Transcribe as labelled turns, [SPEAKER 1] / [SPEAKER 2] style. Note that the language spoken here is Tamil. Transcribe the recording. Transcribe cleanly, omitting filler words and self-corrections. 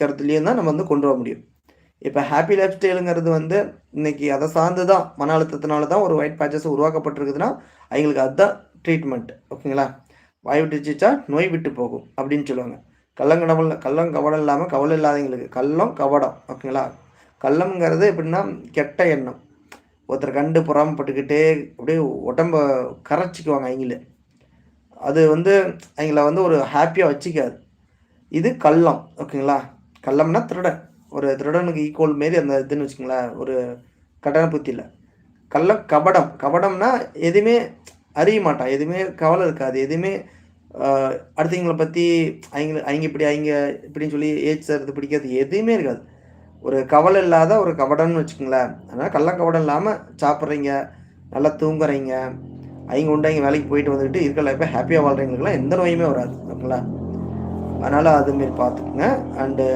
[SPEAKER 1] இருக்கிறதுலேயும் தான் நம்ம வந்து கொண்டு வர முடியும். இப்ப ஹாப்பி லைஃப் ஸ்டைலுங்கிறது வந்து இன்னைக்கு அத சார்ந்து தான் மன அழுத்தத்தினால தான் ஒரு ஒயிட் பேட்சஸ் உருவாக்கப்பட்டிருக்குதுன்னா, அவைங்களுக்கு அதான் ட்ரீட்மெண்ட். ஓகேங்களா? "வாய் விட்டு சிரிச்சா நோய் விட்டு போகும்" அப்படின்னு சொல்லுவாங்க. கள்ளம் கபடம் இல்லாம கவலை இல்லாதவங்களுக்கு. கள்ளம், கபடம் ஓகேங்களா? கள்ளம்ங்கிறது எப்படின்னா, கெட்ட எண்ணம். ஒருத்தர கண்டு பொறாமப்பட்டுக்கிட்டே அப்படியே உடம்ப கரைச்சுக்குவாங்க அவிங்களே. அது வந்து அவிங்கள வந்து ஒரு ஹேப்பியா வச்சுக்காது. இது கள்ளம். ஓகேங்களா? கள்ளம்னா திருடன். ஒரு திருடனுக்கு ஈக்குவல் மாரி அந்த இதுன்னு வச்சுக்கங்களேன். ஒரு கட்டண புத்தில. கபடம். கபடம்னா எதுவுமே அறிய மாட்டான். எதுவுமே கவலை இருக்காது. எதுவுமே அ அடுத்தவங்கள பத்தி அவிங்க இப்படி, அவிங்க இப்படின்னு சொல்லி ஏச்சுறது, பிடிக்கிறது எதுவுமே இருக்காது. ஒரு கவலை இல்லாத ஒரு கபடம்னு வச்சுக்கங்களேன். அதனால கள்ளம், கபடம் இல்லாம சாப்பிடுறீங்க, நல்லா தூங்குறீங்க, அவிங்க உண்டு அவிங்க வேலைக்கு போயிட்டு வந்துட்டு இருக்கிற லைஃப்ப ஹேப்பியா வாழ்றவங்களுக்கெல்லாம் எந்த நோயுமே வராது. ஓகேங்களா? அதனால அது மாரி பார்த்துக்கங்க. அண்டு